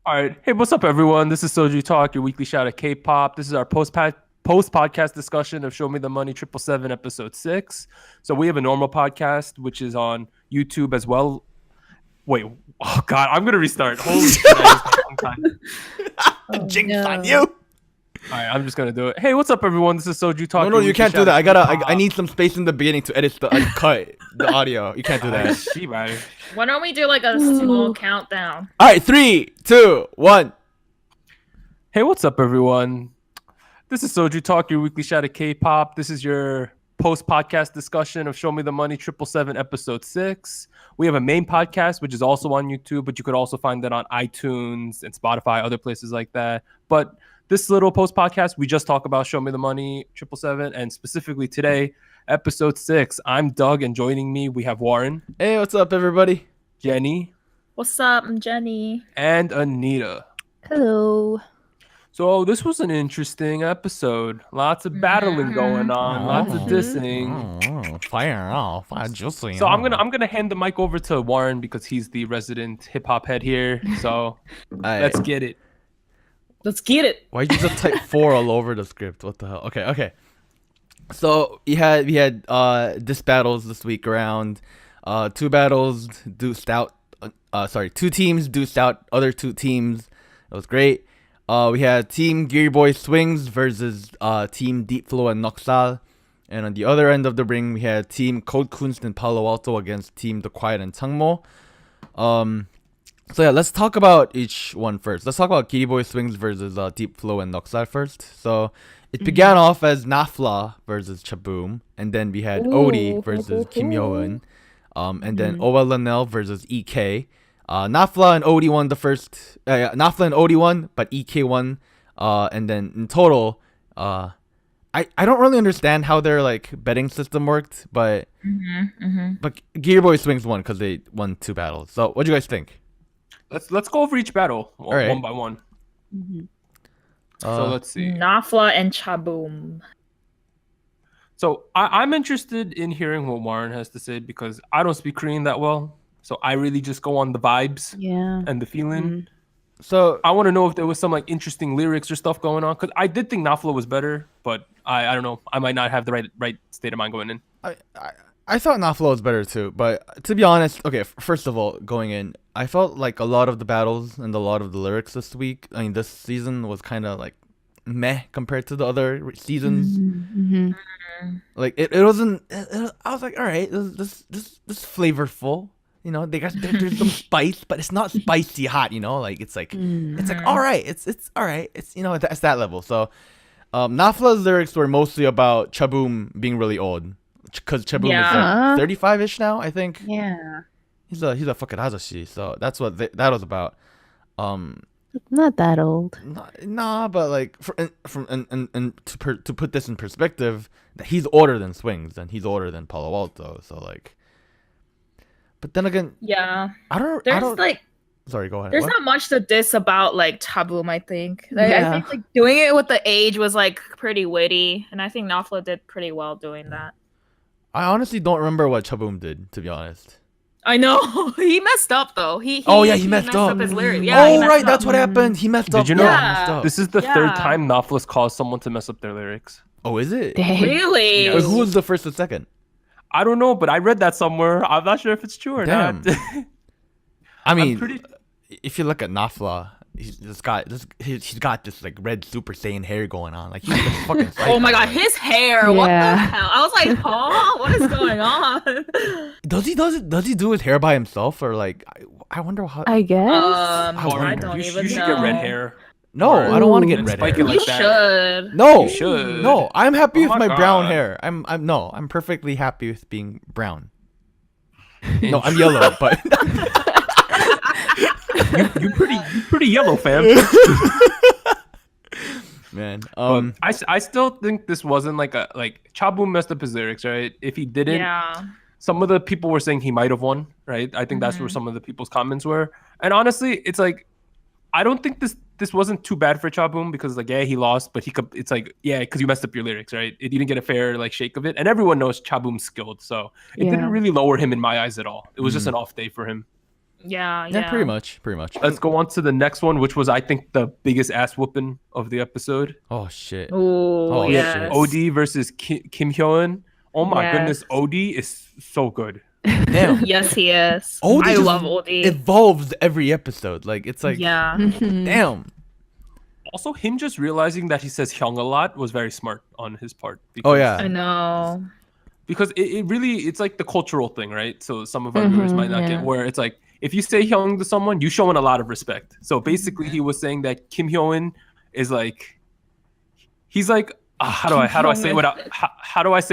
All right. Hey, what's up, everyone? This is SojuTalk, your weekly shout at K-pop. This is our post-podcast discussion of Show Me the Money 777 episode 6. So we have a normal podcast, which is on YouTube as well. Wait. Oh, God. I'm going to restart. Holy shit. Jinx on you. All right. I'm just going to do it. Hey, what's up, everyone? This is SojuTalk. No, you can't do that. I need some space in the beginning to edit cut the audio. You can't do that. Why don't we do like a small countdown? All right, 3, 2, 1. Hey, what's up, everyone? This is SojuTalk, your weekly shout at K-pop. This is your post-podcast discussion of Show Me the Money 777 episode 6. We have a main podcast, which is also on YouTube, but you could also find that on iTunes and Spotify, other places like that. But this little post-podcast, we just talk about Show Me the Money 777, and specifically today, episode 6. I'm Doug, and joining me, we have Warren. Hey, what's up, everybody? Jenny. What's up? I'm Jenny. And Anita. Hello. So this was an interesting episode. Lots of battling going on, lots of dissing. Fire juicy. So I'm gonna hand the mic over to Warren because he's the resident hip hop head here. So let's get it. Let's get it. Why'd you just type 4 all over the script? What the hell? Okay. So we had diss battles this week around. 2 battles deuced out. 2 teams deuced out other 2 teams. It was great. We had Team Giriboy Swings versus Team Deepflow and Nucksal. And on the other end of the ring, we had Team Kunst and Paloalto against Team the Quiett and Changmo. So yeah, let's talk about each one first. Let's talk about Giriboy Swings versus Deepflow and Nucksal first. So it began off as Nafla versus Chaboom, and then we had ODEE versus Hyoeun, and then OLNL versus EK. Nafla and ODEE won the first. Nafla and ODEE won, but EK won. And then in total, I don't really understand how their like betting system worked, but but Giriboy Swings won because they won 2 battles. So what do you guys think? Let's go over each battle right. one by one. So let's see. Nafla and Chaboom. So I'm interested in hearing what Warren has to say because I don't speak Korean that well. So I really just go on the vibes and the feeling. So I want to know if there was some like interesting lyrics or stuff going on because I did think Nafla was better, but I don't know. I might not have the right state of mind going in. I thought Nafla was better too, but to be honest, okay, first of all, going in, I felt like a lot of the battles and a lot of the lyrics this season was kind of like meh compared to the other seasons. Like it wasn't. I was like, all right, this flavorful. You know, there's some spice, but it's not spicy hot. You know, like it's like all right, it's all right. It's it's that level. So, Nafla's lyrics were mostly about Chaboom being really old, because Chaboom is like 35ish now, I think. Yeah. He's a fucking azashi, so that's what that was about. Not that old. Nah, but like to put this in perspective, he's older than Swings and he's older than Paloalto, so like. But then again, I don't. Like, sorry, go ahead. There's not much to diss about like Chaboom. I think. I think like doing it with the age was like pretty witty, and I think Nafla did pretty well doing that. I honestly don't remember what Chaboom did, to be honest. I know he messed up though. He messed up his lyrics. Yeah, that's what happened. He messed up. Did you know this is the 3rd time Nafla's caused someone to mess up their lyrics? Oh, is it? Really? Yes. Who was the first and second? I don't know, but I read that somewhere. I'm not sure if it's true or not. I mean, if you look at Nafla, he's got this like red Super Saiyan hair going on. Like he's fucking. Oh my god, his hair! What the hell? I was like, huh? What is going on? Does he do his hair by himself or like? I wonder how. I guess. I don't even know. You should get red hair. No, I don't want to get red hair. You should. No, you should. No, I'm happy with my brown hair. I'm perfectly happy with being brown. No, I'm yellow, but you pretty yellow, fam. Man, I still think this wasn't like Chaboom messed up his lyrics, right? If he didn't, some of the people were saying he might have won, right? I think that's where some of the people's comments were. And honestly, it's like I don't think this wasn't too bad for Chaboom because like he lost, but it's like because you messed up your lyrics, right? You didn't get a fair like shake of it, and everyone knows Chaboom's skilled, so it didn't really lower him in my eyes at all. It was just an off day for him. Yeah, pretty much. Let's go on to the next one, which was, I think, the biggest ass whooping of the episode. Oh shit. Oh yes. ODEE versus Kim Hyoeun. Oh my Yes. goodness, ODEE is so good. Damn. Yes, he is. ODEE I just love ODEE. evolves every episode. Like it's like Yeah. damn. Also, him just realizing that he says Hyung a lot was very smart on his part. Oh yeah. I know. Because it really, it's like the cultural thing, right? So some of our viewers might not get where it's like, if you say Hyung to someone, you showing a lot of respect. So basically, he was saying that Kim Hyoeun is like, he's like, how do I say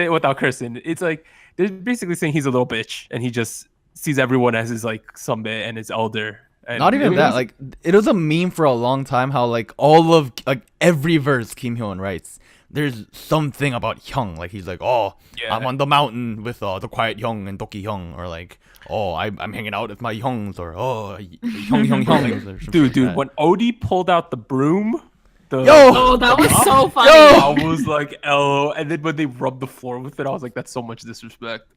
it without cursing? It's like they're basically saying he's a little bitch, and he just sees everyone as his like sombe and his elder. And Not even that. Like it was a meme for a long time. How like all of like every verse Kim Hyoeun writes, there's something about Hyung. Like he's like, oh, I'm on the mountain with the quiet Hyung and Doki Hyung, or like, oh, I'm hanging out with my Hyungs, or oh, Hyung. Dude, when ODEE pulled out the broom, oh, that was so funny. I was like, oh, and then when they rubbed the floor with it, I was like, that's so much disrespect.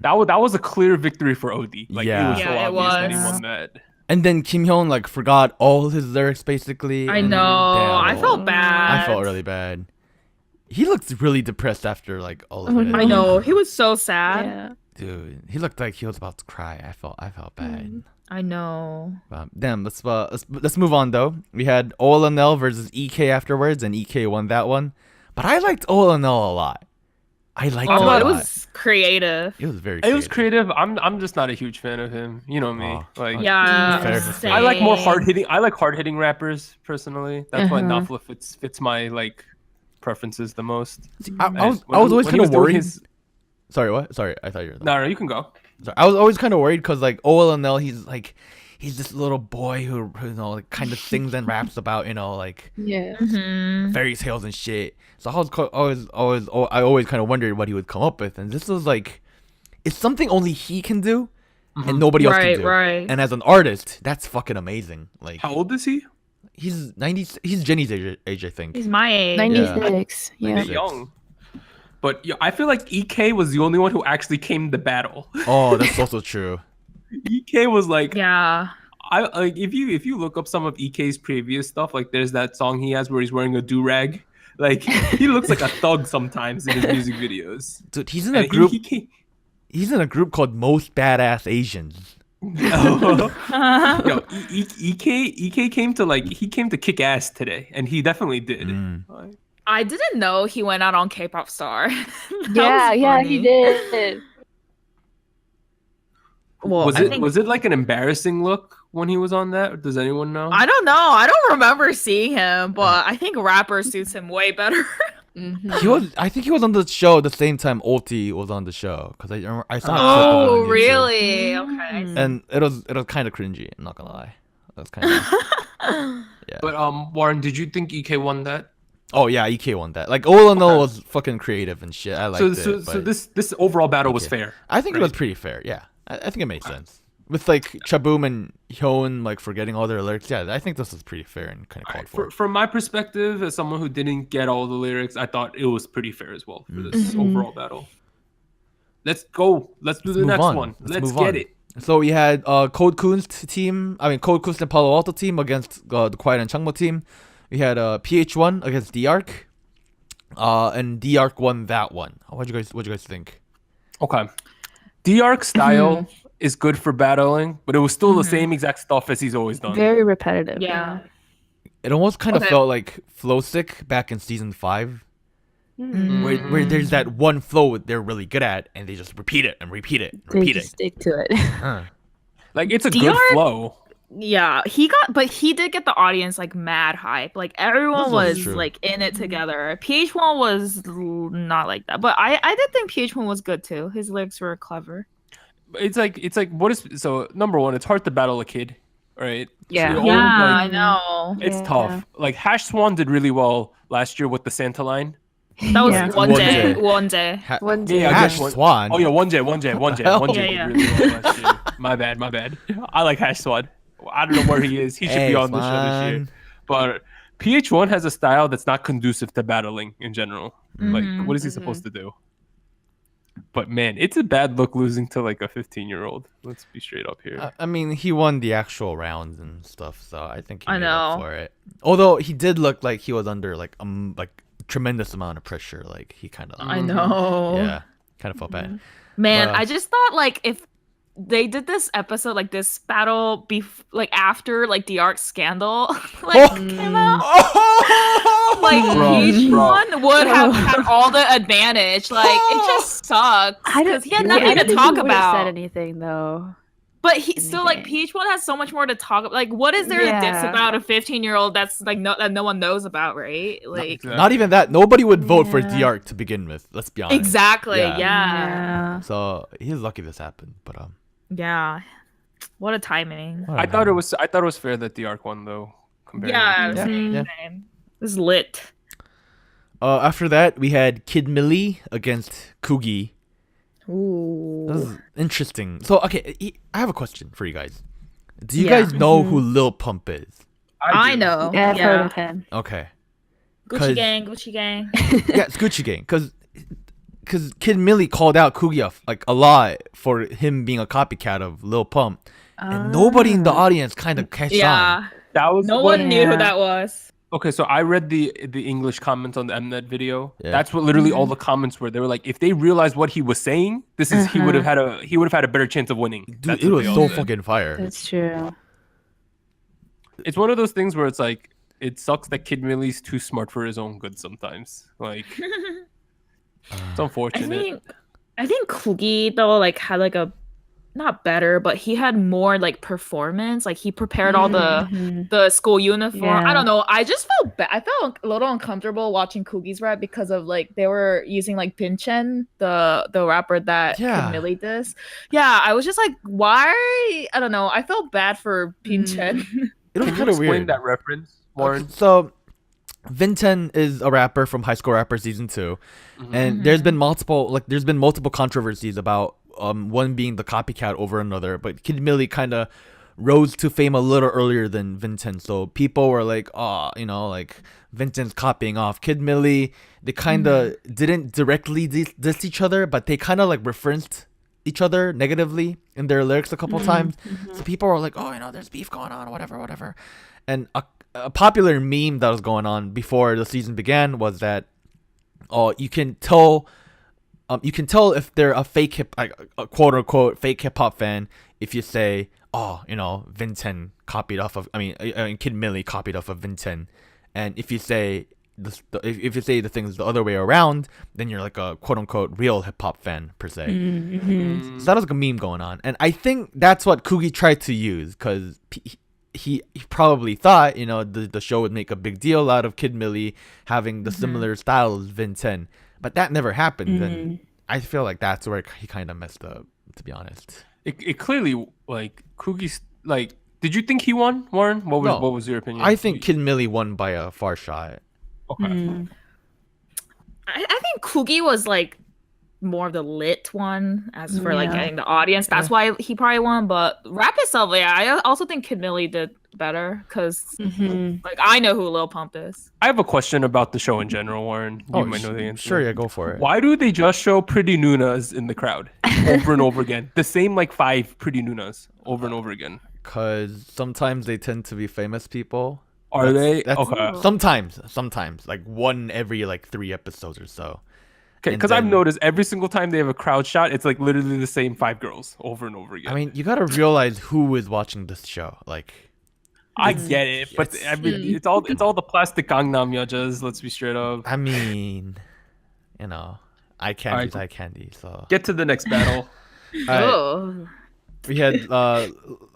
That was a clear victory for ODEE. Like, it was so obvious that he won that. And then Kim Hyoeun like forgot all his lyrics basically. I know. I felt bad. I felt really bad. He looked really depressed after like all of it. I know. He was so sad. Yeah. Dude, he looked like he was about to cry. I felt bad. I know. Damn, let's move on though. We had OLNL versus EK afterwards, and EK won that one. But I liked OLNL a lot. I liked it a lot. It was creative. It was very It was creative. I'm just not a huge fan of him. You know me. Fair. I like more hard hitting rappers personally. That's why Nafla fits my like preferences the most. I was always kind of worried. Sorry, what? Sorry, I thought you were. No, you can go. Sorry. I was always kind of worried because like OLNL, he's this little boy who you know like kind of sings and raps about like fairy tales and shit. So I always kind of wondered what he would come up with, and this was like, it's something only he can do, and nobody else can do. Right. And as an artist, that's fucking amazing. Like, how old is he? He's 90. He's Jenny's age, I think. He's my age. 96. Yeah. He's young. But I feel like EK was the only one who actually came to battle. Oh, that's also true. EK was like, I like if you look up some of EK's previous stuff, like there's that song he has where he's wearing a do-rag. Like he looks like a thug sometimes in his music videos. Dude, he's in a group. He's in a group called Most Badass Asians. Yo, EK came to kick ass today, and he definitely did. I didn't know he went out on K-pop Star. Yeah, he did. Well, was it like an embarrassing look when he was on that? Does anyone know? I don't know. I don't remember seeing him, but I think rapper suits him way better. I think he was on the show at the same time ODEE was on the show, because I saw. Oh, really? Okay. And it was kind of cringy. I'm not gonna lie. That was kind of. Yeah. But Warren, did you think EK won that? Oh yeah, EK won that. Like OLNL was fucking creative and shit. I liked it. So this overall battle was fair. I think it was pretty fair. Yeah, I think it made sense. With like Chaboom and Hyoeun like forgetting all their lyrics. Yeah, I think this was pretty fair and kind of called for. From my perspective, as someone who didn't get all the lyrics, I thought it was pretty fair as well for this overall battle. Let's go. Let's do the next one. Let's get it. So we had Kunst and Paloalto team against the Quiett and Changmo team. We had PH1 against d.Ark, and d.Ark won that one. What'd you guys think? Okay, d.Ark style is good for battling, but it was still the same exact stuff as he's always done. Very repetitive. Yeah. It almost kind of felt like Flow Stick back in season 5, where there's that one flow they're really good at, and they just repeat it and repeat it and repeat it. Stick to it. Like it's a d.Ark, good flow. Yeah, he did get the audience like mad hype. Like everyone was like in it together. PH1 was not like that, but I did think PH1 was good too. His lyrics were clever. It's like what is so number one? It's hard to battle a kid, right? Yeah, so I know. It's tough. Like Hash Swan did really well last year with the Santa line. That was Wonjae. Hash Swan. Oh yeah, Wonjae did really well last year. My bad. I like Hash Swan. I don't know where he is. He should be on the show this year. But PH1 has a style that's not conducive to battling in general. Like, what is he supposed to do? But man, it's a bad look losing to like a 15-year-old. Let's be straight up here. I mean, he won the actual rounds and stuff, so I think he I made up know. for it. Although he did look like he was under like tremendous amount of pressure. Like he kind of. I know. Yeah, kind of felt bad. Man, But, I just thought like if they did this episode, like this battle, like after like d.Ark scandal, like came out, like Bro, each bro. one would have had all the advantage. Like it just sucks because he had nothing to talk about. Said anything though. But he still like Peach one has so much more to talk about. Like, what is there to diss about a 15-year-old that's like that no one knows about, right? Like, not even that. Nobody would vote for d.Ark to begin with. Let's be honest. Exactly. Yeah. Yeah. So he's lucky this happened, but Yeah. What a timing. I thought it was fair that d.Ark won though. Yeah. Same. Yeah. It was lit. After that, we had Kid Milli against Coogie. Ooh. That was interesting. So, okay, I have a question for you guys. Do you guys know who Lil Pump is? I know. Yeah, I've heard of him. Okay. Gucci gang, Gucci gang. Yeah, it's Gucci Gang. Because Kid Milli called out Coogie a lot for him being a copycat of Lil Pump. And nobody in the audience kind of catch on. That was No one knew who that was. Okay, so I read the English comments on the Mnet video. Yeah. That's what literally all the comments were. They were like, if they realized what he was saying, he would have had a better chance of winning. Dude, it was so fucking fire. That's true. It's one of those things where it's like, it sucks that Kid Milli's too smart for his own good sometimes. Like, it's unfortunate. I think Coogie though like had like a not better, but he had more like performance. Like he prepared all the school uniform. Yeah. I don't know. I just felt I felt a little uncomfortable watching Coogie's rap because of like they were using like Binchen, the rapper that Kid Milli does. Yeah, I was just like, why? I don't know. I felt bad for Binchen. It was kind of weird. Explain that reference, Warren. Okay, so Vinten is a rapper from High School Rapper Season 2. And there's been multiple controversies about one being the copycat over another, but Kid Milli kind of rose to fame a little earlier than Vinten, so people were like, oh, like Vinten's copying off Kid Milli. They kind of didn't directly diss each other, but they kind of like referenced each other negatively in their lyrics a couple times. So people were like, oh, there's beef going on, whatever. And a popular meme that was going on before the season began was that you can tell if they're a quote unquote fake hip hop fan if you say, oh, Vinten copied off of, Kid Milli copied off of Vinten, and if you say if you say the things the other way around, then you're like a quote unquote real hip hop fan per se. So that was like a meme going on, and I think that's what Coogie tried to use because he probably thought the show would make a big deal out of Kid Milli having the similar style as Vinten. But that never happened, and I feel like that's where he kind of messed up, to be honest. It clearly, like, Coogie's, like, did you think he won, Warren? What was your opinion? I think Kid Milli won by a far shot. Okay. I think Coogie was, like, more of the lit one as for, like, getting the audience. That's why he probably won, but rap itself, I also think Kid Milli did better because like I know who Lil Pump is. I have a question about the show in general, Warren. You might know the answer. Sure, yeah, go for it. Why do they just show Pretty Nunas in the crowd over and over again? The same like 5 Pretty Nunas over and over again. Because sometimes they tend to be famous people. Are they? That's, okay. Sometimes, like one every like 3 episodes or so. Okay, because I've noticed every single time they have a crowd shot, it's like literally the same 5 girls over and over again. I mean, you gotta realize who is watching this show. Like, I get it, but I mean, it's all the plastic Gangnam yajas. Let's be straight up. I mean, eye candy's eye candy. So get to the next battle. Oh. We had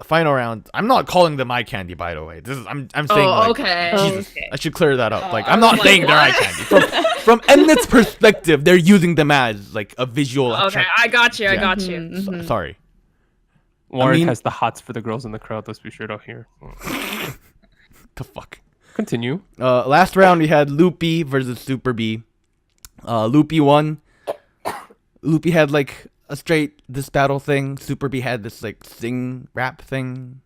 final round. I'm not calling them eye candy, by the way. I'm saying like, okay. Jesus, Okay. I should clear that up. Like, I'm not saying they're eye candy. From Mnet's perspective, they're using them as like a visual. Okay, I got you. Sorry. Warren has the hots for the girls in the crowd. Let's be straight out here. The fuck. Continue. Last round we had Loopy versus Superbee. Loopy won. Loopy had like a straight this battle thing. Superbee had this like sing rap thing.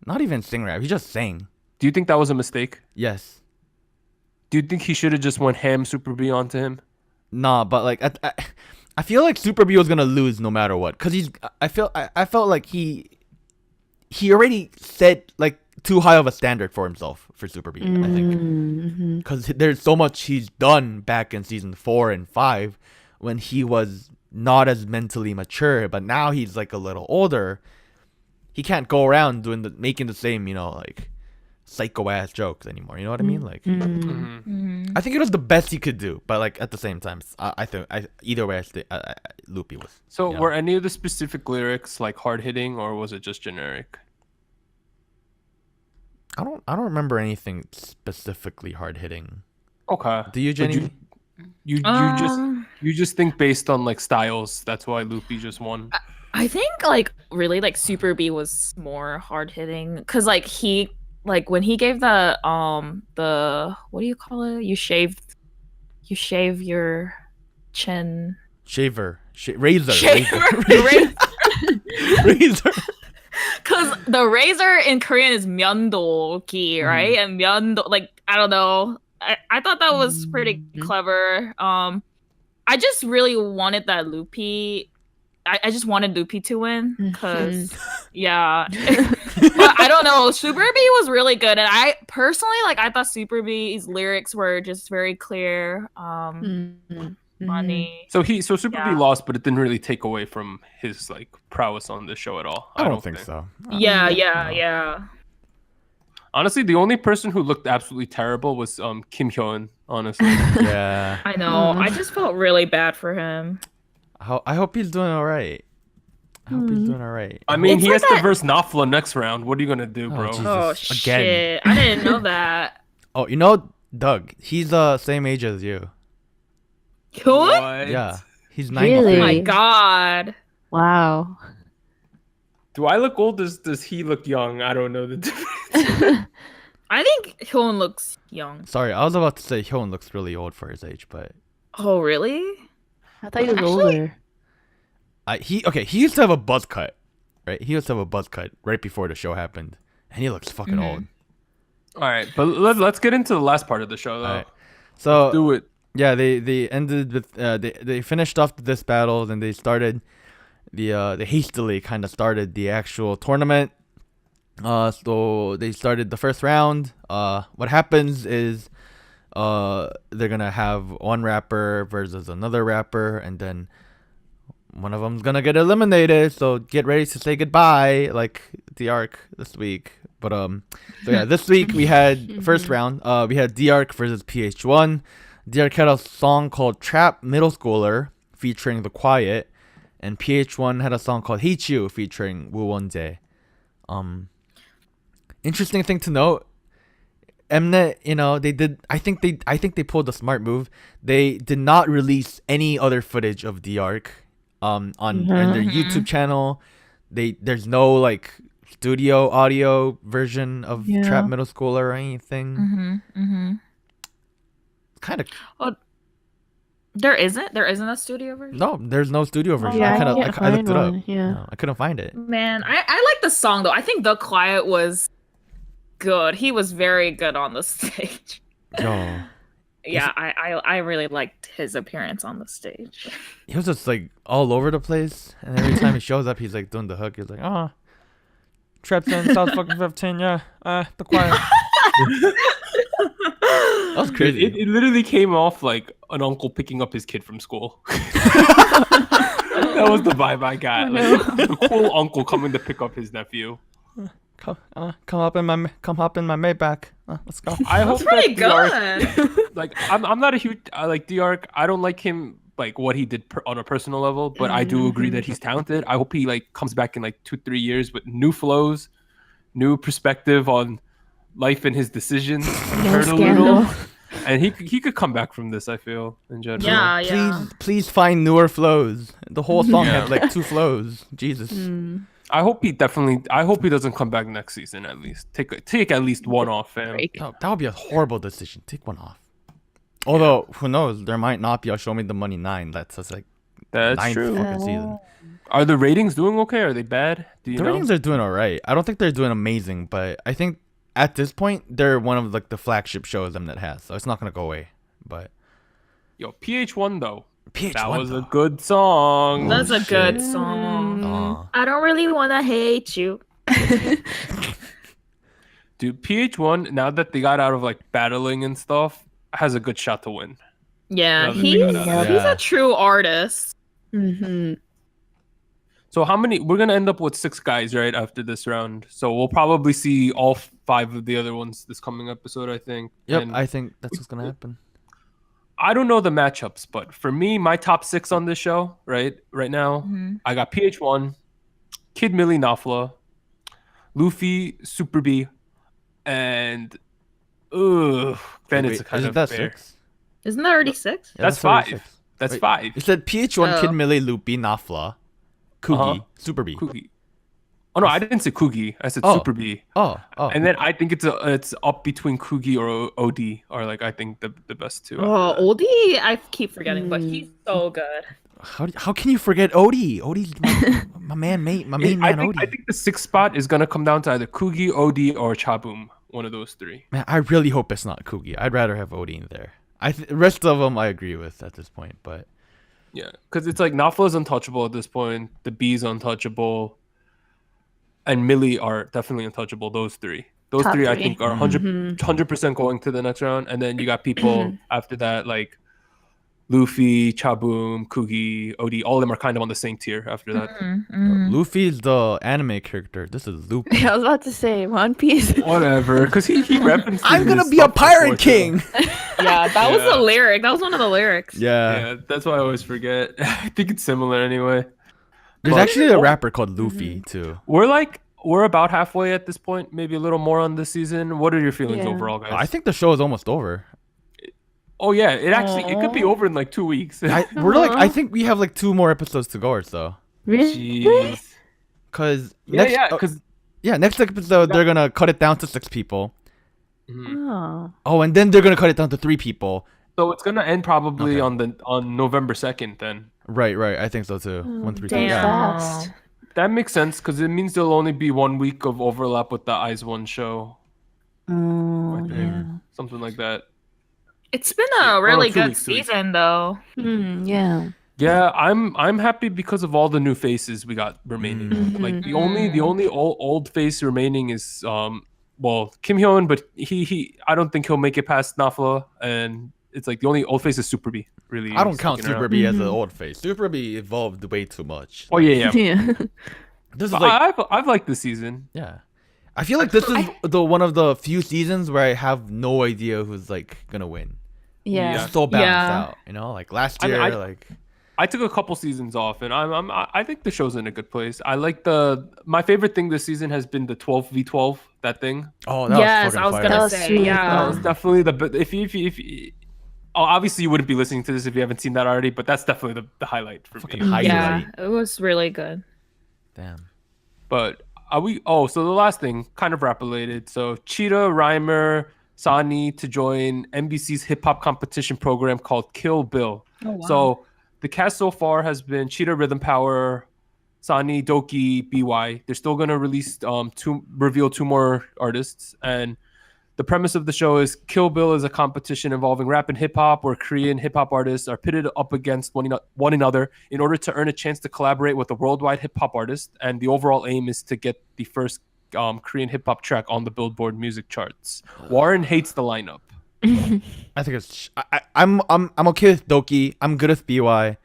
Not even sing rap. He just sang. Do you think that was a mistake? Yes. Do you think he should have just went ham Superbee onto him? Nah, but like I feel like Superbee was gonna lose no matter what, cause I felt like he already set like too high of a standard for himself for Superbee. I think, Mm-hmm. cause there's so much he's done back in season 4 and 5 when he was not as mentally mature, but now he's like a little older. He can't go around making the same, like psycho ass jokes anymore. You know what I mean? Like, I think it was the best he could do, but like at the same time, I think either way, Loopy was. So were any of the specific lyrics like hard hitting, or was it just generic? I don't remember anything specifically hard hitting. Okay. Do you, Jenny? You just think based on like styles. That's why Loopy just won. I think like really like Superbee was more hard hitting because like he like when he gave the what do you call it? You shave your chin. Razor. Razor. Because the razor in Korean is myeondoki, right? And myeondo, like I don't know. I thought that was pretty clever. I just really wanted that Loopy. I just wanted Loopy to win because, yeah. But I don't know. Superbee was really good, and I personally I thought Superbee's lyrics were just very clear. Money. So Superbee lost, but it didn't really take away from his like prowess on the show at all. I don't think so. Yeah. Honestly, the only person who looked absolutely terrible was Hyoeun. Honestly. Yeah. I know. I just felt really bad for him. I hope he's doing all right. I mean, It's he like has to verse Nafla next round. What are you gonna do, bro? Jesus. Oh Again. shit! I didn't know that. Oh, you know Doug? He's the same age as you. What? Yeah. He's Really? 93. Oh my god. Wow. Do I look old? Does he look young? I don't know the difference. I think Hyoeun looks young. Sorry, I was about to say Hyoeun looks really old for his age, but Oh really? I thought he was Actually- older. he used to have a buzz cut, right? He used to have a buzz cut right before the show happened, and he looks fucking old. All right, but let's get into the last part of the show, though. All right. So Do it. yeah, they ended with they finished off this battle, and they started they hastily kind of started the actual tournament. So they started the first round. What happens is they're gonna have one rapper versus another rapper, and then one of them's gonna get eliminated. So get ready to say goodbye, like d.Ark this week. But so yeah, this week we had first round. We had d.Ark versus PH1. d.Ark had a song called Trap Middle Schooler featuring the Quiett, and PH1 had a song called Hate You featuring Wonjae. Interesting thing to note, Mnet, they did. I think they pulled a smart move. They did not release any other footage of d.Ark on their YouTube channel. There's no like studio audio version of Trap Middle Schooler or anything. Kind of. There isn't a studio version. No, there's no studio version. Yeah, I I looked can't it up. find one, yeah. No, I couldn't find it. Man, I like the song though. I think the Quiett was good. He was very good on the stage. Yo, Yeah, I really liked his appearance on the stage. he was just like all over the place, and every time he shows up, he's like doing the hook. He's like, oh, Trap's in South fucking 15, yeah. The Quiett. That was crazy. It literally came off like an uncle picking up his kid from school. That was the vibe I got. Like, the cool uncle coming to pick up his nephew. Come hop in my Maybach. Let's go. I hope Pretty that d.Ark, good. like I'm not a huge like d.Ark. I don't like him like what he did on a personal level, but I do agree that he's talented. I hope he like comes back in like 2-3 years with new flows, new perspective on life and his decisions. Heard a little, and he could come back from this. I feel in general. Yeah. Please find newer flows. The whole song had like 2 flows. Jesus. I hope he doesn't come back next season. At least take at least one off, fam. No, that would be a horrible decision. Take one off. Although who knows? There might not be a Show Me the Money 9. That's just like That's 9th true. fucking season. Are the ratings doing okay? Are they bad? Do you The know? ratings are doing alright. I don't think they're doing amazing, but I think at this point they're one of like the flagship shows Mnet has, so it's not gonna go away. But Yo, PH1 though. PH1 That was a though. good song. That's a shit. good song. Aw. I don't really wanna hate you. Dude, PH1, now that they got out of like battling and stuff, has a good shot to win. Yeah, Now that they got out of he's Yeah. a true artist. Mm-hmm. So how many? We're gonna end up with 6 guys, right, after this round. So we'll probably see all 5 of the other ones this coming episode, I think. Yep, And I think that's what's gonna happen. I don't know the matchups, but for me, my top 6 on this show, right now, Mhm. I got PH1, Kid Milli Nafla, Luffy, Superbee, and then it's a kind Isn't of that fair. 6? Isn't that already 6? Yeah, That's already 5. 6. That's Wait, 5. It said PH1, Oh. Kid Milli, Loopy, Nafla, Coogie, Superbee. Coogie. Oh no, I didn't say Coogie. I said Oh. Superbee. Oh. And then I think it's up between Coogie or ODEE are like I think the best two. Oh, after that. ODEE, I keep forgetting, but he's so good. How can you forget ODEE? ODEE's my main I man think, ODEE. I think the 6th spot is gonna come down to either Coogie, ODEE, or Chaboom. One of those 3. Man, I really hope it's not Coogie. I'd rather have ODEE in there. The rest of them I agree with at this point, but Yeah, because it's like Nafla's untouchable at this point. The B's untouchable, and Millie are definitely untouchable. Those 3. Those Top 3 I three. think are 100% going to the next round. And then you got people after that like Luffy, Chaboom, Coogie, ODEE. All of them are kind of on the same tier after that. Luffy's the anime character. This is Loopy. I was about to say One Piece. Whatever, because he referenced. I'm gonna be a pirate king. Yeah, that was Yeah. the lyric. That was one of the lyrics. Yeah, that's why I always forget. I think it's similar anyway. There's But- actually a rapper called Luffy too. We're about halfway at this point, maybe a little more on this season. What are your feelings Yeah. overall, guys? I think the show is almost over. Oh yeah, it could be over in like 2 weeks. I think we have like 2 more episodes to go or so. Really? Jeez. Cause Yeah, next, yeah, because next episode they're gonna cut it down to 6 people. Oh. Oh, and then they're gonna cut it down to 3 people. so it's gonna end probably Okay. on November 2nd. Then Right. I think so too. 1, 3, 2. Damn. Yeah. Fast. that makes sense because it means there'll only be 1 week of overlap with the Eyes One show, Oh, I think. yeah. something like that. It's been a really 2 good weeks, 2 weeks. season, though. Yeah. Yeah, I'm happy because of all the new faces we got remaining. Like the only old face remaining is Kim Hyoeun, but he I don't think he'll make it past Nafla, and it's like the only old face is Superbee. Really, I don't count sticking around. Superbee as an old face. Superbee evolved way too much. Oh yeah. Yeah. This is But like I've liked this season. yeah. I feel like this is the one of the few seasons where I have no idea who's like gonna win. Yeah. It's so balanced Yeah. out, you know. Like last I mean, year, like I took a couple seasons off, and I think the show's in a good place. I like my favorite thing this season has been the 12v12 that thing. oh that Yes, was I was fucking gonna fire. was say, really yeah. That was definitely if oh, obviously you wouldn't be listening to this if you haven't seen that already, but that's definitely the highlight for Fucking me. high. Yeah, Highlight. it was really good. Damn. But are we? Oh, so the last thing, kind of rap related. So Cheetah, Rhymer, Sani to join NBC's hip hop competition program called Kill Bill. Oh, wow. So the cast so far has been Cheetah, Rhythm Power, Sani, Doki, BY. They're still gonna reveal 2 more artists, and the premise of the show is Kill Bill is a competition involving rap and hip hop, where Korean hip hop artists are pitted up against one another in order to earn a chance to collaborate with a worldwide hip hop artist. And the overall aim is to get the first Korean hip hop track on the Billboard music charts. Warren hates the lineup. I think it's I'm okay with Doki. I'm good with BY.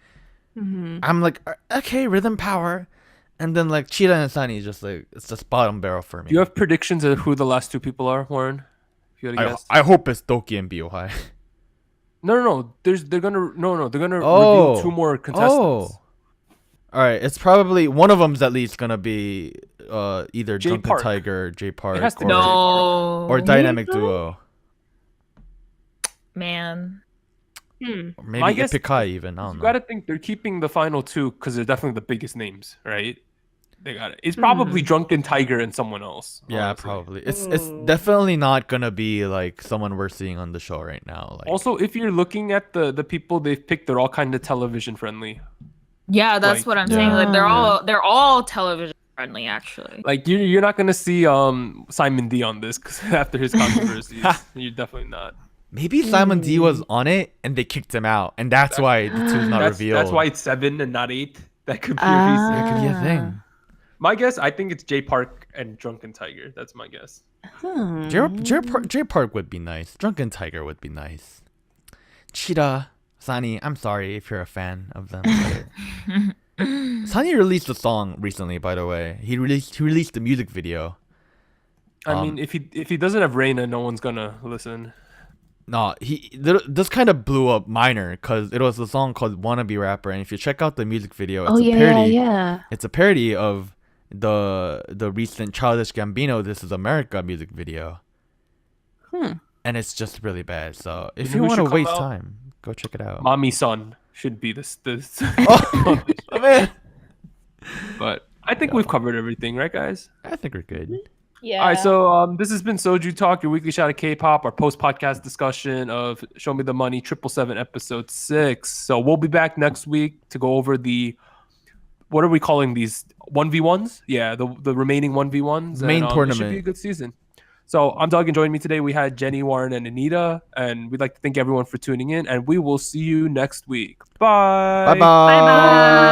I'm like okay, Rhythm Power, and then like Cheetah and Sunny is just like it's just bottom barrel for me. Do you have predictions of who the last 2 people are, Warren? If you had to guess. I hope it's Doki and BY. No. They're gonna reveal Oh. 2 more contestants. All right, it's probably one of them's at least gonna be either Jay Drunken Park. Tiger, J Park, has to or, be. No. or Dynamic Duo, Man. or My maybe guess- Ipikai even. I don't You know. gotta think they're keeping the final 2 because they're definitely the biggest names, right? They got it. It's probably Drunken Tiger and someone else. Yeah, honestly. probably. It's definitely not gonna be like someone we're seeing on the show right now. Like Also, if you're looking at the people they've picked, they're all kind of television friendly. Yeah, that's Like- what I'm saying. Like Yeah. they're all television friendly, actually. Like you're not gonna see Simon D on this 'cause after his controversies. You're definitely not. Maybe Simon D was on it and they kicked him out, and that's why the two's not revealed. That's why it's 7 and not 8. That could be a That reason. could be a thing. My guess, I think it's J Park and Drunken Tiger. That's my guess. J Park would be nice. Drunken Tiger would be nice. Cheetah, Sunny, I'm sorry if you're a fan of them. Sunny released a song recently, by the way. He released the music video. I mean, if he doesn't have Reina, no one's gonna listen. No, this kind of blew up minor because it was a song called "Wannabe Rapper," and if you check out the music video, it's a parody. Yeah. It's a parody of the recent Childish Gambino "This Is America" music video. And it's just really bad. So if you want to waste time, go check it out. Mommy Son should be this. Oh man! But I think we've covered everything, right, guys? I think we're good. Yeah. All right, so this has been SojuTalk, your weekly shot of K-pop, our post-podcast discussion of Show Me the Money 777 episode 6. So we'll be back next week to go over what are we calling these 1v1s? Yeah, the remaining 1v1s. Main tournament. It should be a good season. So I'm Doug, and joining me today we had Jenny, Warren, and Anita, and we'd like to thank everyone for tuning in, and we will see you next week. Bye. Bye bye.